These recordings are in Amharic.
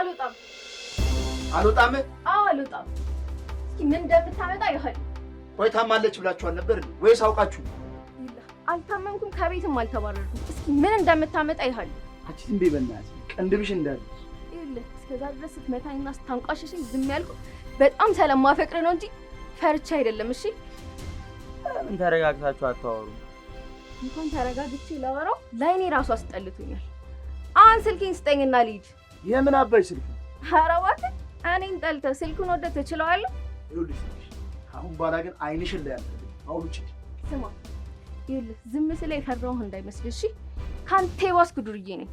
አልወጣም። አልወጣም? አዎ አልወጣም። እስኪ ምን እንደምታመጣ ይኸል። ወይ ታማለች ብላችኋል ነበር ወይስ አውቃችሁ? አልታመንኩም፣ ከቤትም አልተባረርኩም። እስኪ ምን እንደምታመጣ ይኸል። አንቺ ዝም በይ በእናትሽ፣ ቀንድብሽ እንዳለ ይኸውልህ እስከዛ ድረስ ስትመታኝና ስታንቋሽሽኝ ዝም ያልኩት በጣም ስለማፈቅር ነው እንጂ ፈርቻ አይደለም። እሺ ምን ተረጋግታችሁ አታወሩ? እንኳን ተረጋግቼ ላወራው ላይኔ ራሱ አስጠልቶኛል። አሁን ስልኬን ስጠኝና ልሂድ። የምን አባይ ስልክ? ኧረ እባክህ እኔን ጠልተህ ስልኩን ወደህ ትችለዋለህ? ይኸውልሽ አሁን በኋላ ግን አይንሽን ላይ አልፈልግም። አሁን ውጪ። ስማ ይኸውልህ ዝም ስለ የፈራሁህ እንዳይመስልህ እሺ? ካንተ የባስኩ ዱርዬ ነኝ።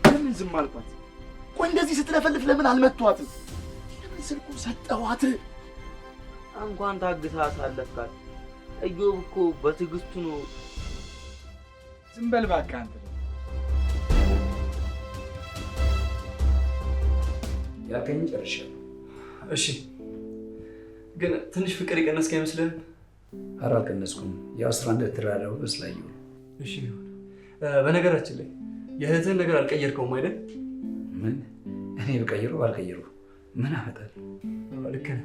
ለምን ዝም አልኳት? ቆይ እንደዚህ ስትለፈልፍ ለምን አልመቷትም? ለምን ስልኩን ሰጠኋት? እንኳን ታግሳት አለፍካት። እዮብ እኮ በትዕግስቱ ነው። ዝም በል እባክህ አንተ። ያልከኝ ጨርሻለሁ። እሺ ግን ትንሽ ፍቅር የቀነስክ አይመስልህም? ኧረ አልቀነስኩም። ያው ስራ እንደተራራው በስላየው። እሺ በነገራችን ላይ የእህትህን ነገር አልቀየርከውም አይደል? ምን እኔ ብቀይረው ባልቀይረው ምን አመጣል? ልክ ነህ።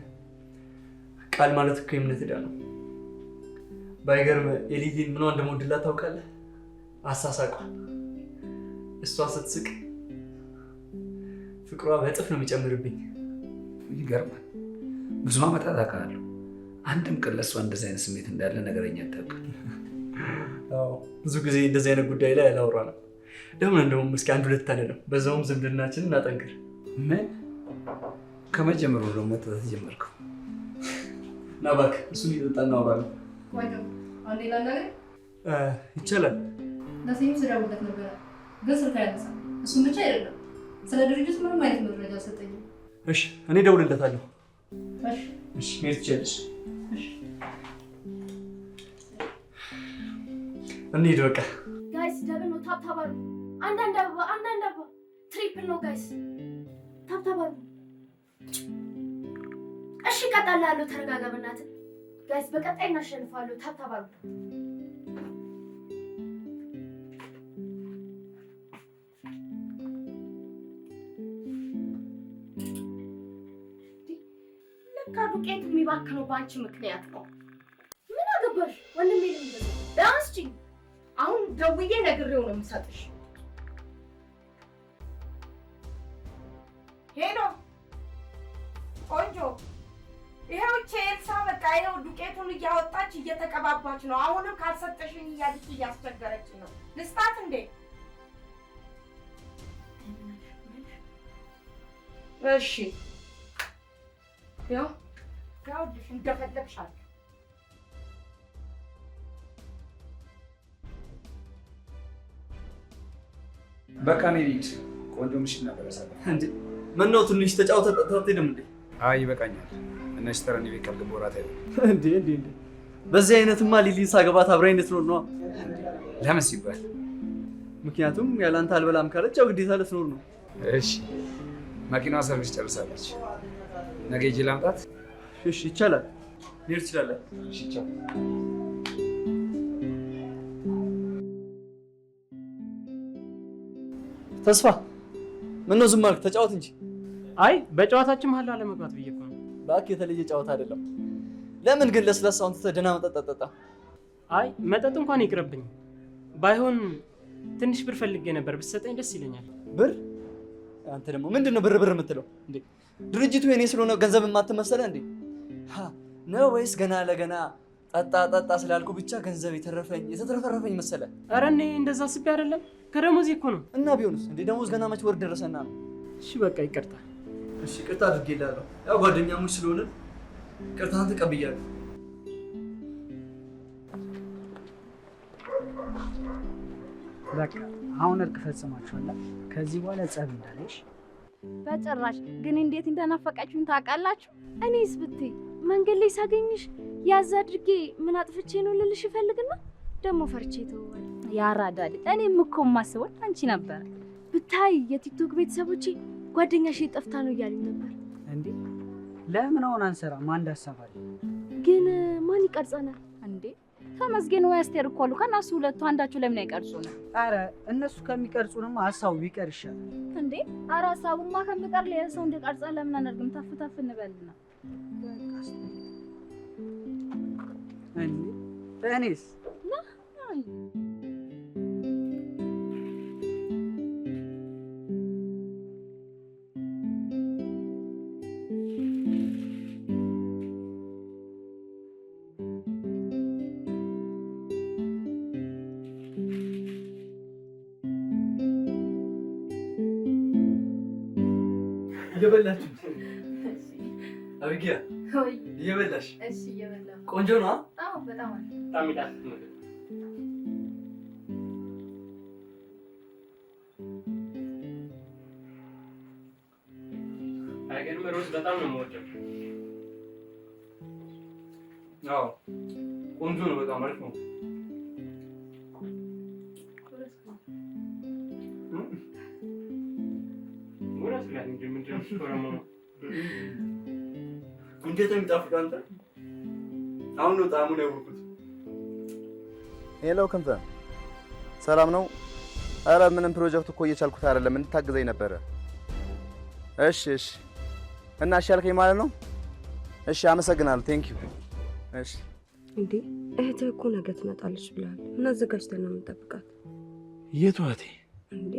ቃል ማለት እኮ የእምነት ዕዳ ነው። ባይገርም ኤሊቲን ምኗን እንደምወድላት ታውቃለህ? አሳሳቋ። እሷ ስትስቅ ፍቅሯ በእጥፍ ነው የሚጨምርብኝ። ይገርማል። ብዙ አመታት አውቃለሁ። አንድም ቀን ለእሷ እንደዚህ አይነት ስሜት እንዳለ ነገረኛ አታውቅም። ብዙ ጊዜ እንደዚህ አይነት ጉዳይ ላይ አላወራንም። ለምን እንደውም እስኪ አንድ ሁለት አይደለም፣ በዛውም ዝምድናችንን እናጠንክር። ምን ከመጀመሩ ደግሞ መጠጣት ጀመርከው? እና እባክህ እሱን እየጠጣ እናወራለን። አንዴ ላናግርህ ይቻላል። ለሴም ስደውልለት ነበረ ግን ስልክ አያነሳም። እሱም ብቻ አይደለም ስለ ድርጅቱ ምንም አይነት መረጃ አልሰጠኝም። እሺ እኔ እደውልለታለሁ። እሺ መሄድ ትችያለሽ። እንሂድ በቃ። ጋይስ ደብል ነው። ታብታብ አድርጉ። አንዳንድ አበባ ትሪፕል ነው ጋይስ። ታብታብ አድርጉ። እሺ እቀጣልሃለሁ። ተረጋጋ በእናትህ ጋይስ። በቀጣይ እናሸንፋለሁ። ታብታብ አድርጉ። ለካ ዱቄቱ የሚባክነው በአንቺ ምክንያት ነው። ምን አገባሽ ወንድሜ? ዳንስቺ አሁን ደውዬ ነግሬው ነው የምሰጥሽ። ሄሎ ቆንጆ፣ ይሄው ኤልሳ በቃ ይሄው ዱቄቱን እያወጣች እየተቀባባች ነው። አሁንም ካልሰጠሽኝ እያለች እያስቸገረች ነው። ልስጣት እንዴ? እሺ ያው እንደፈለግሻል። በቃ እኔ ልሂድ። ቆንጆ ምሽት ነበር ያሳለፈ። እንዴ ምነው ትንሽ ተጫውተህ ጠጥተህ አትሄድም እንዴ? አይ ይበቃኛል። እነሱ ተረኒ ቤት ካልገባሁ እራት አይደለም እንዴ? በዚህ አይነትማ ሊሊን ሳገባት አብራኝ እንድትኖር ነዋ። ለምን ሲባል? ምክንያቱም ያላንተ አልበላም ካለች ያው ግዴታ ልትኖር ነው። እሺ መኪናዋ ሰርቪስ ጨርሳለች። ነገ ሂጅ ላምጣት? እሺ ይቻላል። ልሄድ ትችላለህ። እሺ ቻው። ተስፋ ምነው ዝም አልክ? ተጫወት እንጂ። አይ በጨዋታችን መሀል አለመግባት ብዬ እኮ ነው። እባክህ የተለየ ጨዋታ አይደለም። ለምን ግን ለስላሳውን ትተህ ደህና መጠጥ ጠጣ? አይ መጠጥ እንኳን ይቅርብኝ። ባይሆን ትንሽ ብር ፈልጌ ነበር፣ ብትሰጠኝ ደስ ይለኛል። ብር? አንተ ደግሞ ምንድን ነው ብር የምትለው እንዴ? ድርጅቱ የኔ ስለሆነ ገንዘብ የማትመሰለህ እንዴ? ነው ወይስ ገና ለገና ጠጣ ስላልኩ ብቻ ገንዘብ የተረፈረፈኝ መሰለህ? ኧረ እኔ እንደዛ አስቤ አይደለም፣ ከደሞዜ እኮ ነው። እና ቢሆንስ እንዴ? ደሞዝ ገና መች ወር ደረሰና ነው? እሺ በቃ ይቅርታ። እሺ ይቅርታ አድርጌልሃለሁ። ያው ጓደኛሞች ስለሆነ ይቅርታህን ተቀብያለሁ። በቃ አሁን እርቅ ፈጽማችኋል። ከዚህ በኋላ ጸብ እንዳለሽ በጭራሽ። ግን እንዴት እንደናፈቃችሁኝ ታውቃላችሁ? እኔስ ብትይ መንገድ ላይ ሳገኝሽ ያዝ አድርጌ ምን አጥፍቼ ነው ልልሽ ይፈልግና ደግሞ ፈርቼ ተወዋል። ያራዳል። እኔም እኮ የማስበው አንቺ ነበር። ብታይ የቲክቶክ ቤተሰቦቼ ጓደኛሽ ጠፍታ ነው እያሉኝ ነበር። እንዴ ለምን አሁን አንሰራ? ማን እንዳሰፋል? ግን ማን ይቀርጸናል እንዴ? ተመስገን ወይ አስቴር እኮ አሉ። ከእነሱ ሁለቱ አንዳቸው ለምን አይቀርጹንም? ኧረ እነሱ ከሚቀርጹንማ ሀሳቡ ቢቀር ይሻላል እንዴ። ኧረ ሀሳቡማ ከሚቀር ሌላ ሰው እንዲቀርጸን ለምን አናደርግም? ተፍ ተፍ እንበልና እኔስ እየበላችሁ አብጊያ እየበላሽ? እሺ እየበላሁ። ቆንጆ ነው? አዎ በጣም አለ። በጣም ይጣፍጥ ምግብ። አይገርም? ሩዝ በጣም ነው የምወደው። አዎ ቆንጆ ነው፣ በጣም አሪፍ ነው። እንዴት የሚጣፍጥ አንተ! አሁን ነው ጣዕሙን ያወቅሁት። ሄሎ ክንፈ፣ ሰላም ነው? ኧረ ምንም ፕሮጀክት እኮ እየቻልኩት አይደለም፣ እንድታግዘኝ ነበረ። እሺ እና እሺ ያልከኝ ማለት ነው? እሺ አመሰግናለሁ። ቴንክ ዩ። እሺ እንዴ እህትህ እኮ ነገ ትመጣለች ብለሃል። ምን አዘጋጅተን ነው የምንጠብቃት? የቱ እህቴ? እንዴ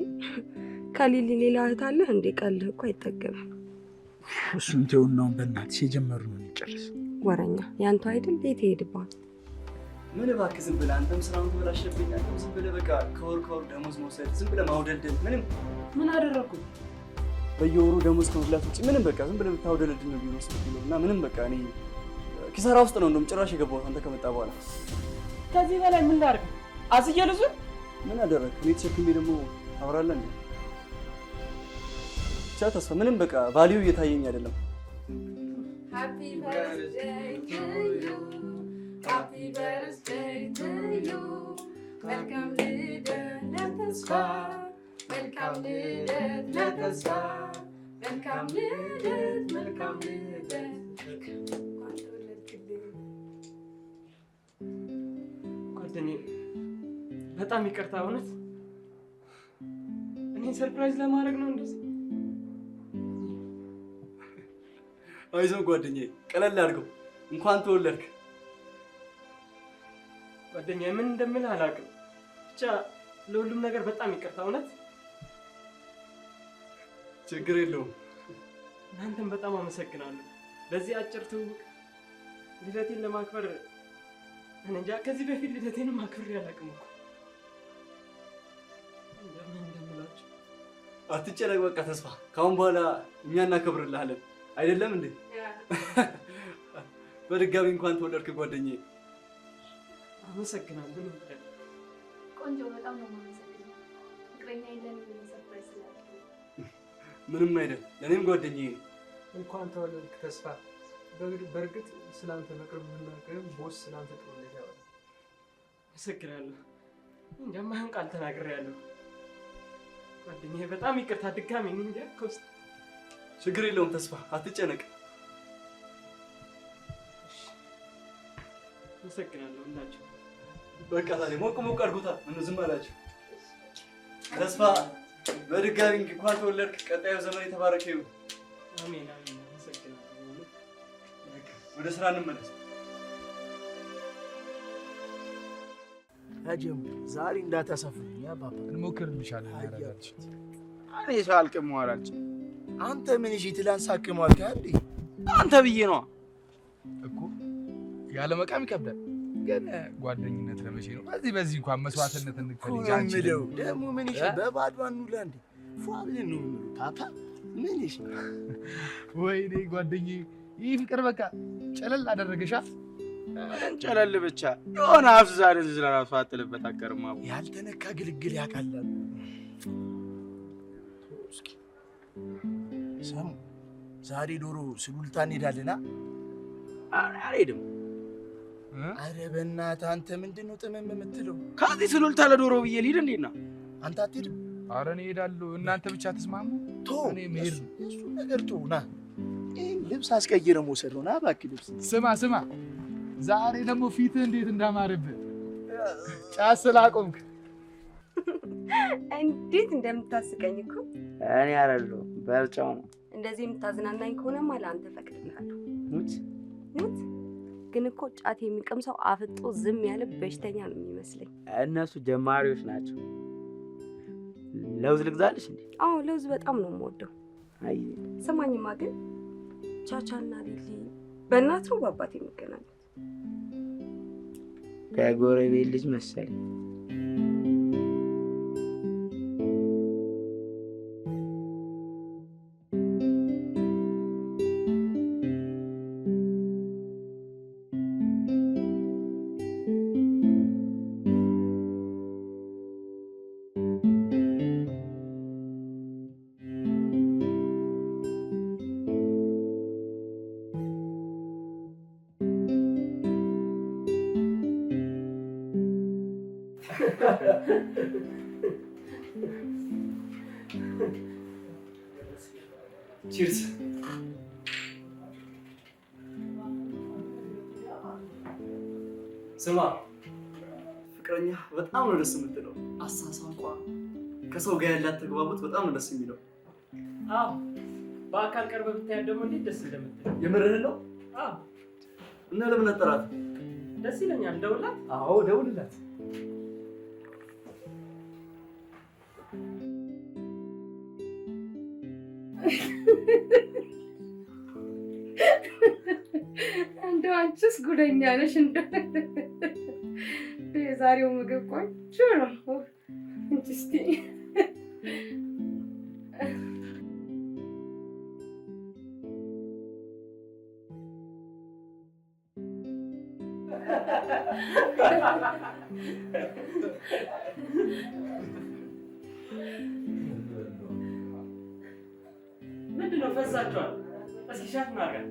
ከሊሊ ሌላ እህት አለህ እንዴ? ቀልህ እኮ አይጠገብም። እሱን ተውና በእናትሽ የጀመርነው እንጨርስ። ወረኛ ያንተ አይደል? የት ይሄድባል? ምን እባክህ ዝም ብለህ አንተም ስራውን ተበላሸብኝ። አንተም ዝም ብለህ በቃ ከወር ደሞዝ መውሰድ፣ ዝም ብለህ ማውደልደል። ምን አደረኩ? በየወሩ ደሞዝ ከመብላት ውጭ ምንም በቃ ዝም ብለህ ብታውደልድል ነው ቢሆን እና ምንም በቃ እኔ ኪሳራ ውስጥ ነው እንደውም ጭራሽ የገባሁት አንተ ከመጣ በኋላ። ከዚህ በላይ ምን ላድርግ? አዝዬ ልዙር? ምን አደረግህ? እኔ ተሸክሜ ደግሞ ታወራለህ እንዴ? ብቻ ተስፋ ምንም በቃ ቫልዩ እየታየኝ አይደለም። ሃፒ በርዝዴይ ቱ ዩ ሃፒ በርዝዴይ ቱ ዩ መልካም ልደት ለተስፋ መልካም ልደት ለተስፋ መልካም ልደት መልካም ልደት። ጓደኛዬ በጣም ይቅርታ፣ እውነት እኔን ሰርፕራይዝ ለማድረግ ነው እንደዚህ። አይዞህ ጓደኛዬ፣ ቀለል አድርገው። እንኳን ተወለድክ። ጓደኛዬ ምን እንደምልህ አላውቅም፣ ብቻ ለሁሉም ነገር በጣም ይቅርታ እውነት። ችግር የለውም። እናንተም በጣም አመሰግናለሁ ለዚህ አጭር ትውውቅ። ልደቴን ለማክበር እኔ እንጃ ከዚህ በፊት ልደቴንም አክብሬ አላውቅም እኮ። እንደምን እንደምላችሁ። አትጨነቅ በቃ ተስፋ፣ ካሁን በኋላ እኛ እናከብርልሃለን አይደለም እንዴ? በድጋሚ እንኳን ተወለድክ ጓደኛዬ። አመሰግናለሁ። ቆንጆ፣ በጣም ነው የማመሰግነው። ፍቅረኛ የለን ሰርፕራይዝ ስላደረግህ። ምንም አይደል፣ ለእኔም ጓደኛዬ። እንኳን ተወለድክ ተስፋ። በእርግጥ ስላንተ በቅርብ ብናገርም ቦስ ስላንተ ጥሩነት ያወራል። አመሰግናለሁ። እንጃ ማን ቃል ተናግሬያለሁ። ጓደኛዬ በጣም ይቅርታ ድጋሚ። እንጃ ከውስጥ ችግር የለውም ተስፋ፣ አትጨነቅ። አመሰግናለሁ ሁላችሁ። በቃ ታዲያ ሞቅ ሞቅ አድርጎታል። ምን ዝም አላችሁ? ተስፋ በድጋሚ እንኳን ተወለድክ። ቀጣዩ ዘመን የተባረከ ይሁን። አሜን አሜን። አመሰግናለሁ። ወደ ስራ እንመለስ። አጀም ዛሬ እንዳታሳፍሩኝ አባባ። እንሞክርልሻለን። ያረጋች እኔ ሰው አልቀመዋላች። አንተ ምን እሺ ትላንት ሳቅሟል ካንዲ አንተ ብዬ ነው እኮ ያለ መቃም ይከብዳል። ግን ጓደኝነት ለመቼ ነው? በዚህ እንኳን መስዋዕትነት እንከል እንጂ አንቺ ደግሞ ምን እሺ በባዶ አንውላ እንዴ? ፏል ነው ታታ ምን እሺ ወይኔ ጓደኛዬ፣ ይህ ፍቅር በቃ ጨለል አደረገሻ። ጨለል ብቻ የሆነ አፍዛሬ ለራሱ አጥልበት አቀርማ ያልተነካ ግልግል ያቃላል። ሰሙ ዛሬ ዶሮ ስሉልታ እንሄዳለና? አልሄድም። አረ በእናትህ አንተ ምንድነው ጥምም የምትለው? ከዚህ ስሉልታ ለዶሮ ብዬ ልሂድ እንዴና? አንተ አትሄድም? አረ እኔ እሄዳለሁ። እናንተ ብቻ ተስማሙ። እኔ መሄድ ነው። እሱ ነገር ና ልብስ አስቀይረ መውሰድ ነው። ና እባክህ ልብስ። ስማ ዛሬ ደግሞ ፊትህ እንዴት እንዳማረብህ ጫት ስላቆምክ እንዴት እንደምታስቀኝ እኮ። እኔ አይደለሁም በርጫው ነው። እንደዚህ የምታዝናናኝ ከሆነማ ለአንተ ፈቅድልሃለሁ። ሙት ግን እኮ ጫት የሚቀምሰው አፍጦ ዝም ያለ በሽተኛ ነው የሚመስለኝ። እነሱ ጀማሪዎች ናቸው። ለውዝ ልግዛልሽ እንዴ? አዎ ለውዝ በጣም ነው የምወደው። አይ ስማኝማ፣ ግን ቻቻና ሊሊ በእናት ነው በአባት የሚገናኙት? ከጎረቤት ልጅ መሰለኝ። ቺርስ። ስማ ፍቅረኛ በጣም ነው ደስ የምትለው። አሳሳቋ፣ ከሰው ጋር ያላት ተግባቦት በጣም ነው ደስ የሚለው። አዎ በአካል ቀርበህ ብታያት ደግሞ እንዴት ደስ እንደምትል። የምርህን ነው? አዎ። እና ለምን አጠራት? ደስ ይለኛል። ደውልላት። አዎ ደውልላት። እንደው አንቺስ ጉደኛ ነሽ። እንደው የዛሬው ምግብ ቆንጆ ነው። እንጂ እስኪ ምንድን ነው ፈዛችኋል? እስኪ ሻት እናድርጋት።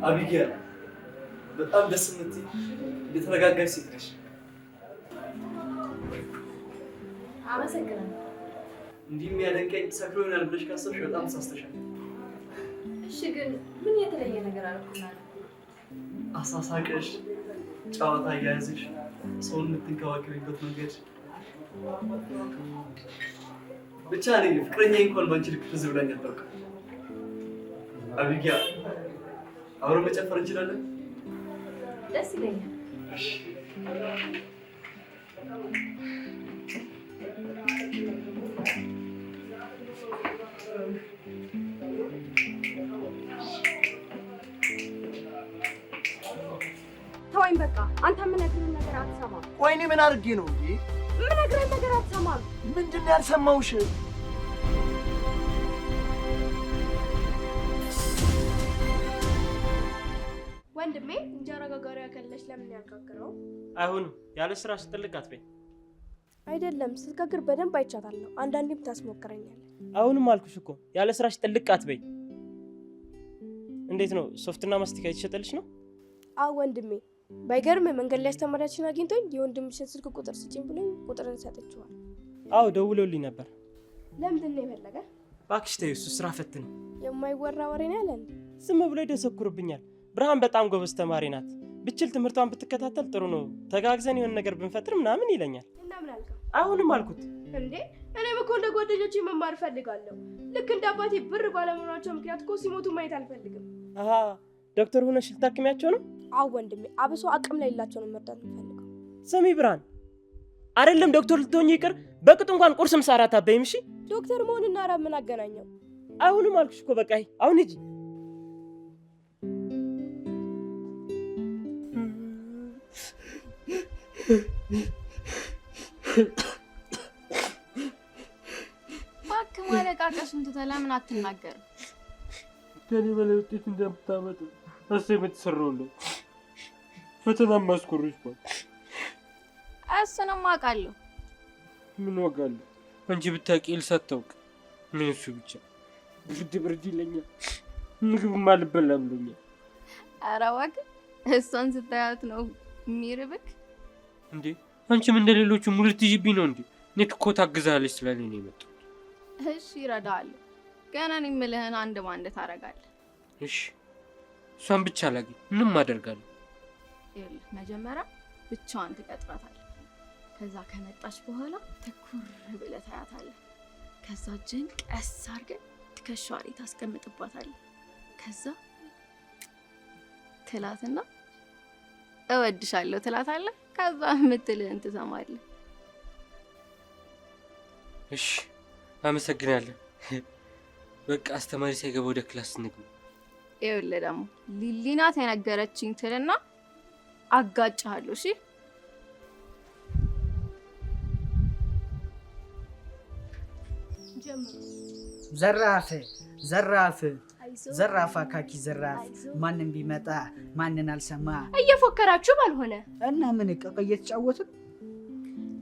አቢጊያ በጣም ደስ የምትይ የተረጋጋች ሴት ነሽ። አመሰግናለሁ። እንዲህ የሚያደንቀኝ ሰክሮ ይሆናል ብለሽ ካሰብሽ በጣም ተሳስተሻል። እሺ ግን ምን የተለየ ነገር አደረኩና? አሳሳቅሽ፣ ጨዋታ እያያዝሽ፣ ሰውን የምትንከባከቢበት መንገድ ብቻ እኔ ፍቅረኛ እንኳን ባንቺ ልክ ትዝ ብላኝ አታውቅም። አቢጊያ አብረን መጨፈር እንችላለን? ደስ ይለኛል። እሺ ተወኝ በቃ። አንተ የምነግርህን ነገር አትሰማም። ቆይ እኔ ምን አድርጌ ነው እንዴ? የምነግርህን ነገር አትሰማም። ምንድን ነው ያልሰማሁሽ? ወንድሜ እንጀራ ጋጋሪ ያከለሽ ለምን ያጋግረው? አይሆንም። ያለ ስራ ስጥልቅ አትበይ። አይደለም ስትጋግር በደንብ አይቻታለሁ። አንዳንዴም ታስሞክረኛለህ። አሁንም አልኩሽ እኮ ያለ ስራሽ ጥልቅ አትበይ። እንዴት ነው ሶፍትና ማስቲካ የተሸጠልሽ ነው? አዎ ወንድሜ፣ ባይገርም መንገድ ላይ አስተማሪያችን አግኝቶኝ የወንድምሽን ስልክ ቁጥር ስጪኝ ብሎኝ ቁጥርን ሰጥቼዋለሁ። አዎ ደውሎልኝ ነበር። ለምንድን ነው የፈለገ? እባክሽ ተይው፣ እሱ ስራ ፈት ነው። የማይወራ ወሬ ነው ያለ እንዴ? ዝም ብሎ ይደሰኩርብኛል። ብርሃን በጣም ጎበዝ ተማሪ ናት። ብችል ትምህርቷን ብትከታተል ጥሩ ነው። ተጋግዘን የሆነ ነገር ብንፈጥር ምናምን ይለኛል። እና ምን አልከው? አሁንም አልኩት። እንዴ እኔም እኮ እንደ ጓደኞቼ መማር ፈልጋለሁ። ልክ እንደ አባቴ ብር ባለመኖራቸው ምክንያት እኮ ሲሞቱ ማየት አልፈልግም። አሃ ዶክተር ሆነሽ ልታክሚያቸው ነው? አዎ ወንድሜ፣ አብሶ አቅም ላይ የሌላቸው ነው መርዳት የምፈልገው። ስሚ ብርሃን፣ አይደለም ዶክተር ልትሆኚ ይቅር በቅጡ እንኳን ቁርስ ምሳ እራት አትበይም። እሺ ዶክተር መሆንና ራብ ምን አገናኘው? አሁንም አልኩሽ እኮ በቃ አሁን ሂጂ። እባክህ ማለቃቀሱን ትተህ ለምን አትናገርም? ከኔ በላይ ውጤት እንደምታመጡ አስብ የተሰራውለት ፈተናም ማስኮርጅቷል። እሱንም አውቃለሁ። ምን ዋጋለሁ? አንቺ ብታውቂ ኤልሳ አታውቅ። ምን እሱ ብቻ ብርድ ብርድ ይለኛል፣ ምግብም አልበላ ብሎኛል። ኧረ እባክህ እሷን ስታያት ነው የሚርብክ እንዴ? አንቺም እንደሌሎቹ ሙሉ ትይዥብኝ ነው እንዴ? እኔ እኮ ታግዛለች ስለኔ ነው የመጣሁት። እሺ እረዳሃለሁ። ገና እኔ የምልህን አንድ ባንድ ታደርጋለህ። እሺ እሷን ብቻ ላግኝ፣ ምንም አደርጋለሁ። ይኸውልህ መጀመሪያ ብቻዋን ትቀጥራታለህ። ከዛ ከመጣች በኋላ ትኩር ብለህ ታያታለህ። ከዛ እጅን ቀስ አድርገህ ትከሻዋ ላይ ታስቀምጥባታለህ። ከዛ ትላትና እወድሻለሁ ትላታለህ። ከዛ የምትልህን ትሰማለህ። እሺ አመሰግናለሁ። በቃ አስተማሪ ሳይገባ ወደ ክላስ እንግባ። ይኸውልህ ደግሞ ሊሊ ናት የነገረችኝ ትልና አጋጭሃለሁ። እሺ ዘራፍ ዘራፍ ዘራፍ አካኪ ዘራፍ። ማንም ቢመጣ ማንን አልሰማ። እየፎከራችሁ ባልሆነ እና ምን እቀቀ እየተጫወትን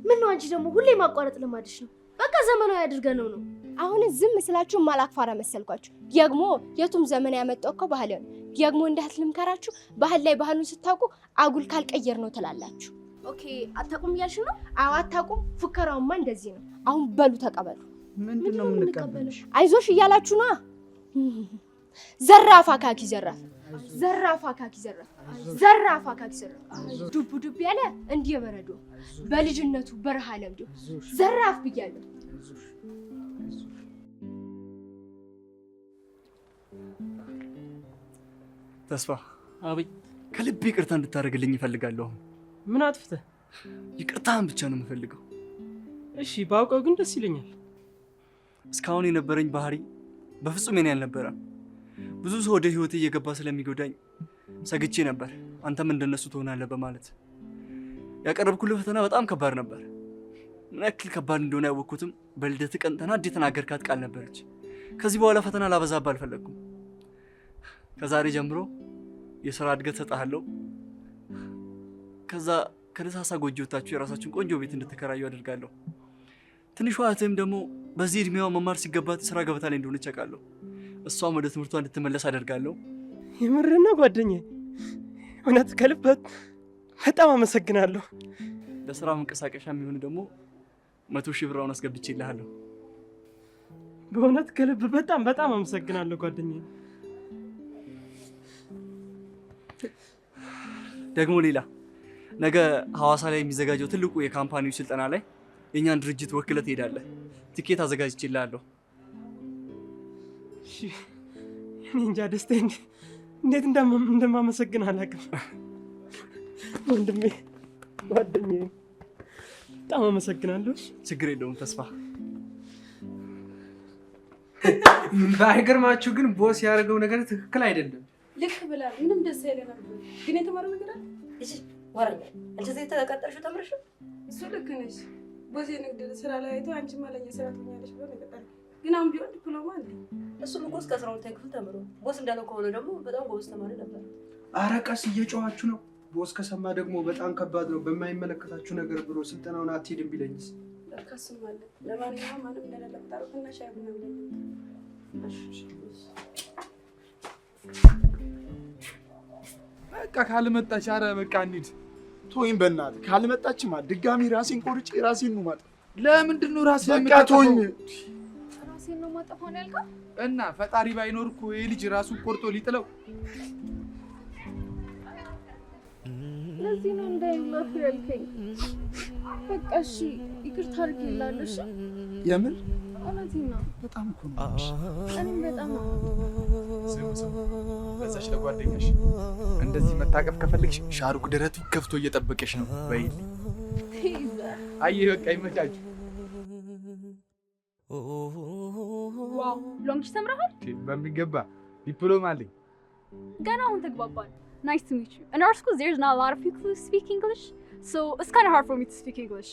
ምን ነው? አንቺ ደግሞ ሁሌ ማቋረጥ ልማድሽ ነው። በቃ ዘመናዊ አድርገነው ነው። አሁን ዝም ስላችሁ ማላክፋራ መሰልኳችሁ። ደግሞ የቱም ዘመን ያመጣው እኮ ባህል ነው። ደግሞ እንዳት ልምከራችሁ፣ ባህል ላይ ባህሉን ስታውቁ አጉል ካልቀየር ነው ትላላችሁ። ኦኬ አታቁም እያልሽ ነው? አዎ አታቁም። ፉከራውማ እንደዚህ ነው። አሁን በሉ ተቀበሉ። ምንድነው የምንቀበልሽ? አይዞሽ እያላችሁ ነው። ዘራፍ አካኪ ዘራፍ፣ ዘራፍ አካኪ ዘራፍ፣ ዘራፍ አካኪ ዘራፍ። ዱብ ዱብ ያለ እንዲህ በረዶ በልጅነቱ በረሃ ለምዶ ዘራፍ ብያለሁ። ተስፋ አቤት። ከልቤ ይቅርታ እንድታደርግልኝ እፈልጋለሁ። ምን አጥፍተህ? ይቅርታህን ብቻ ነው የምፈልገው። እሺ ባውቀው ግን ደስ ይለኛል። እስካሁን የነበረኝ ባህሪ በፍጹም የኔ አልነበረም። ብዙ ሰው ወደ ህይወቴ እየገባ ስለሚጎዳኝ ሰግቼ ነበር፣ አንተም እንደነሱ ትሆናለህ በማለት። ያቀረብኩልህ ፈተና በጣም ከባድ ነበር። ምን ያክል ከባድ እንደሆነ ያወቅኩትም በልደት ቀን ተናድጄ የተናገርካት ቃል ነበረች። ከዚህ በኋላ ፈተና ላበዛብህ አልፈለግኩም። ከዛሬ ጀምሮ የሥራ እድገት ሰጥሃለሁ። ከዛ ከደሳሳ ጎጆ ወጥታችሁ የራሳችሁን ቆንጆ ቤት እንድትከራዩ አደርጋለሁ። ትንሿ እህትም ደግሞ በዚህ እድሜዋ መማር ሲገባት ስራ ገበታ ላይ እንደሆነች አውቃለሁ። እሷም ወደ ትምህርቷ እንድትመለስ አደርጋለሁ። የምርና ጓደኛዬ፣ እውነት ከልብ በጣም አመሰግናለሁ። ለስራ መንቀሳቀሻ የሚሆን ደግሞ 100,000 ብር አስገብቼልሃለሁ። በእውነት ከልብ በጣም አመሰግናለሁ ጓደኛዬ። ደግሞ ሌላ ነገ ሐዋሳ ላይ የሚዘጋጀው ትልቁ የካምፓኒው ስልጠና ላይ የኛን ድርጅት ወክለህ ትሄዳለህ። ቲኬት አዘጋጅቼልሃለሁ። እኔ እንጃ ደስታዬ እንዴት እንደማመሰግን አላውቅም። ወንድሜ ጓደኛዬ በጣም አመሰግናለሁ። ችግር የለውም ተስፋ። ባይገርማችሁ ግን ቦስ ያደረገው ነገር ትክክል አይደለም። ልክ ብላል። ምንም ደስ አይለንም። ግን የተማረው ነገር አለ። እሺ ወራኛ እንደዚህ ተቀጠርሽው ተምረሽ? እሱ ልክ ነሽ። ቦስ የንግድ ስራ ላይ አይቶ አንቺ ማለኛ ስራ ትኛለሽ ብሎ ነገር ግን አሁን ቢሆን ዲፕሎማ አለ። እሱም እኮ እስከ 12ኛ ክፍል ተምሮ ቦስ እንዳለው ከሆነ ደግሞ በጣም ጎበዝ ተማሪ ነበር። ኧረ ቀስ እየጮኻችሁ ነው። ቦስ ከሰማ ደግሞ በጣም ከባድ ነው። በማይመለከታችሁ ነገር ብሎ ስልጠናውን አትሄድም ቢለኝስ? ለካስም አለ። ለማንኛውም ማንም እንደሌለ ታሩትና ሻይ ቡና ብለኝ። በቃ ካልመጣች፣ ኧረ በቃ እንሂድ። ቶይም በእናትህ ካልመጣችማ ድጋሚ ራሴን ቆርጬ ራሴን ነው ማጠፋው። ለምንድን ነው ራስህ በቃ ቶኝ? ራሴን ነው ማጠፋው ነው ያልከው? እና ፈጣሪ ባይኖር እኮ ይሄ ልጅ ራሱን ቆርጦ ሊጥለው። ለዚህ ነው እንዳይላፍ ያልከኝ። በቃ እሺ ይቅርታ አድርጌልሃለሁ። እሺ የምን እውነቴን ነው። በጣም እኮ ነው። እኔም በጣም ነው። ስሙ በዛች ለጓደኛሽ እንደዚህ መታቀፍ ከፈለግሽ ሻሩክ ደረቱ ከፍቶ እየጠበቀሽ ነው። በይ አየህ፣ በቃ ይመቻችሁ። ዋው ሎንግሽ ተምረሃል? በሚገባ ዲፕሎማ አለኝ። ገና አሁን ተግባባን። Nice to meet you. In our school, there's not a lot of people who speak English, so it's kind of hard for me to speak English.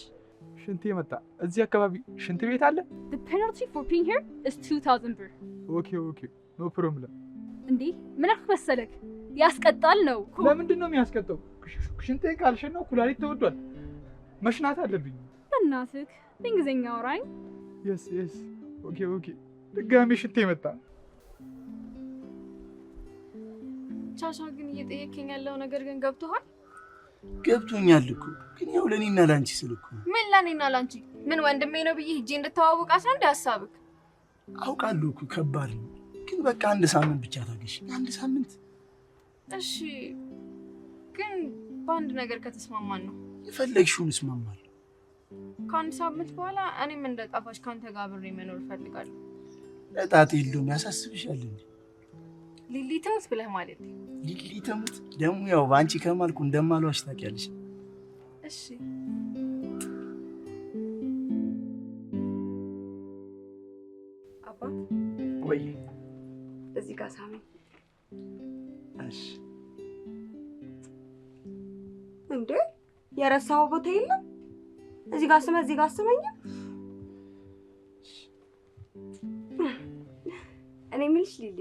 ሽንት መጣ። እዚህ አካባቢ ሽንት ቤት አለ? The penalty for being here is 2,000 ብር። ኦኬ ኖ ፕሮብለም። እንዴ ምን አልክ መሰለክ? ያስቀጣል ነው። ለምንድን ነው የሚያስቀጣው? ሽንቴን ካልሸናው ኩላሊት ተወዷል። መሽናት አለብኝ። በእናትህ በእንግሊዝኛ አውራኝ። የስ ኦኬ ድጋሜ ሽንቴ መጣ። ቻቻ ግን እየጠየከኝ ያለው ነገር ግን ገብቶሃል? ገብቶኛል እኮ ግን ያው ለኔና ላንቺ ስል እኮ ምን ለኔና ላንቺ? ምን ወንድሜ ነው ብዬ ሂጄ እንድተዋወቃት ነው እንደ ሀሳብክ? አውቃለሁ እኮ ከባድ ነው ግን በቃ አንድ ሳምንት ብቻ ታገሽ። አንድ ሳምንት እሺ። ግን በአንድ ነገር ከተስማማን ነው። የፈለግሽውን እስማማለሁ። ከአንድ ሳምንት በኋላ እኔም እንደ ጣፋጭ ካንተ ጋር አብሬ መኖር እፈልጋለሁ። እጣት የለውም። ያሳስብሻል እንዴ? ሊሊ ትሙት ብለህ ማለት ነው? ሊሊ ትሙት ደግሞ ያው በአንቺ ከማልኩ እንደማልዋሽ ታውቂያለሽ። እሺ አባት ወይ እዚህ ጋር ሳመኝ። እሺ እንዴ የረሳው ቦታ የለም? እዚህ ጋር ስመ እዚህ ጋር ስመኝ። እኔ የምልሽ ሊሊ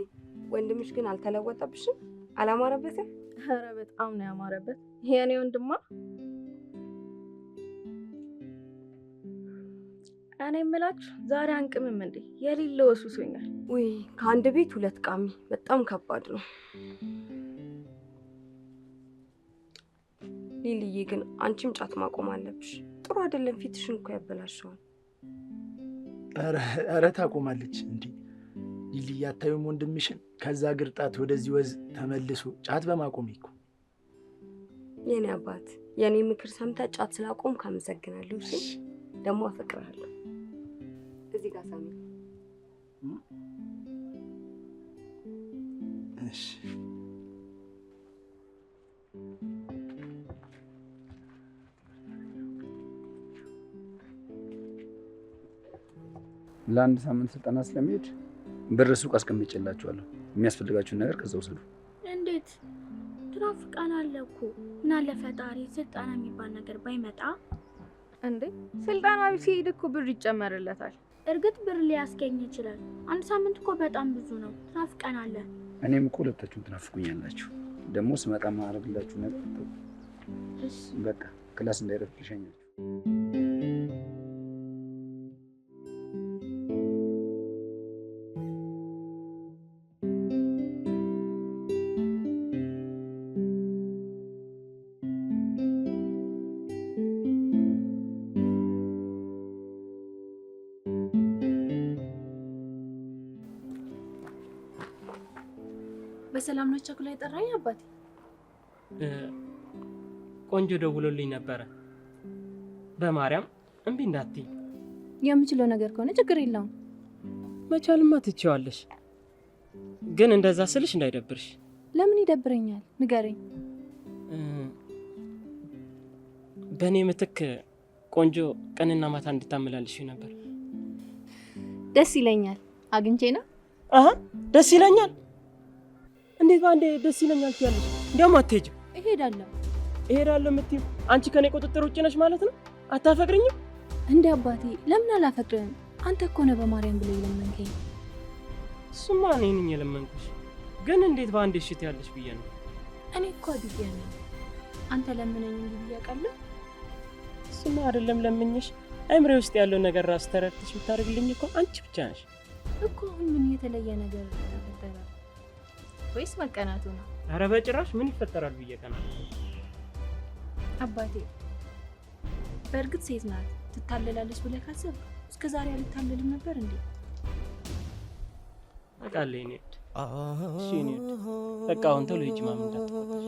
ወንድምሽ ግን አልተለወጠብሽም? አላማረበትም? ኧረ በጣም ነው ያማረበት የኔ ወንድማ። እኔ የምላችሁ ዛሬ አንቅምም እንዴ? የሌለ ወሱሶኛል። ውይ ከአንድ ቤት ሁለት ቃሚ በጣም ከባድ ነው። ሊሊዬ ግን አንቺም ጫት ማቆም አለብሽ። ጥሩ አይደለም፣ ፊትሽን እኮ ያበላሸዋል። ኧረ ታቆማለች እንዴ ሊሊ? አታዩም ወንድምሽን? ከዛ ግርጣት ወደዚህ ወዝ ተመልሶ ጫት በማቆም እኮ። የኔ አባት የኔ ምክር ሰምተህ ጫት ስላቆም ካመሰግናለሁ። እሺ ደግሞ አፈቅርሃለሁ። እዚህ ጋር ሳሚ። እሺ ለአንድ ሳምንት ስልጠና ስለሚሄድ ብር ሱቅ አስቀምጬላችኋለሁ። የሚያስፈልጋችሁን ነገር ከዛ ውሰዱ። እንዴት ትናፍቀናለህ እኮ። እና ለፈጣሪ ስልጠና የሚባል ነገር ባይመጣ እንዴ? ስልጠና ሲሄድ እኮ ብር ይጨመርለታል። እርግጥ ብር ሊያስገኝ ይችላል። አንድ ሳምንት እኮ በጣም ብዙ ነው። ትናፍቀናለህ። እኔም እኮ ሁለታችሁም ትናፍቁኛላችሁ። ደግሞ ስመጣ ማድረግላችሁ ነገር በቃ ክላስ እንዳይረፍድ ልሸኛችሁ። በሰላም ነው ቸኩላ የጠራኝ አባቴ? ቆንጆ ደውሎልኝ ነበረ። በማርያም እምቢ እንዳትይ። የምችለው ነገር ከሆነ ችግር የለውም። መቻልማ ትችያለሽ፣ ግን እንደዛ ስልሽ እንዳይደብርሽ። ለምን ይደብረኛል? ንገረኝ። በእኔ ምትክ ቆንጆ ቀንና ማታ እንድታመላልሽ ነበር። ደስ ይለኛል። አግኝቼ ነው? አሃ ደስ ይለኛል። እንዴት ባንዴ ደስ ይለኛል ትያለሽ? እንዲያውም አትሄጂም። እሄዳለሁ። እሄዳለሁ የምትይው አንቺ ከኔ ቁጥጥር ውጭ ነሽ ማለት ነው? አታፈቅሪኝም? እንደ አባቴ ለምን አላፈቅርም? አንተ እኮ ነው በማርያም ብሎ የለመንከኝ። እሱማ እኔ ነኝ የለመንኩሽ፣ ግን እንዴት ባንዴ እሺ ትያለሽ ብዬ ነው። እኔ እኮ አድጌያለሁ። አንተ ለምነኝ እንዲህ ብያለሁ። እሱማ አይደለም ለምኝሽ፣ አይምሬ ውስጥ ያለው ነገር ራስ ተረድተሽ ብታደርግልኝ እኮ አንቺ ብቻ ነሽ እኮ። አሁን ምን የተለየ ነገር ተፈጠረ ወይስ መቀናቱ ነው? ኧረ በጭራሽ ምን ይፈጠራል ብዬ ቀናት። አባቴ በእርግጥ ሴት ናት፣ ትታለላለች ብለህ ካሰብክ እስከ ዛሬ አልታለልም ነበር እንዴ? አውቃለሁ የኔ ውድ። እሺ የኔ ውድ፣ በቃ አሁን ተው ልጅ ማም እንዳትቆጣሽ።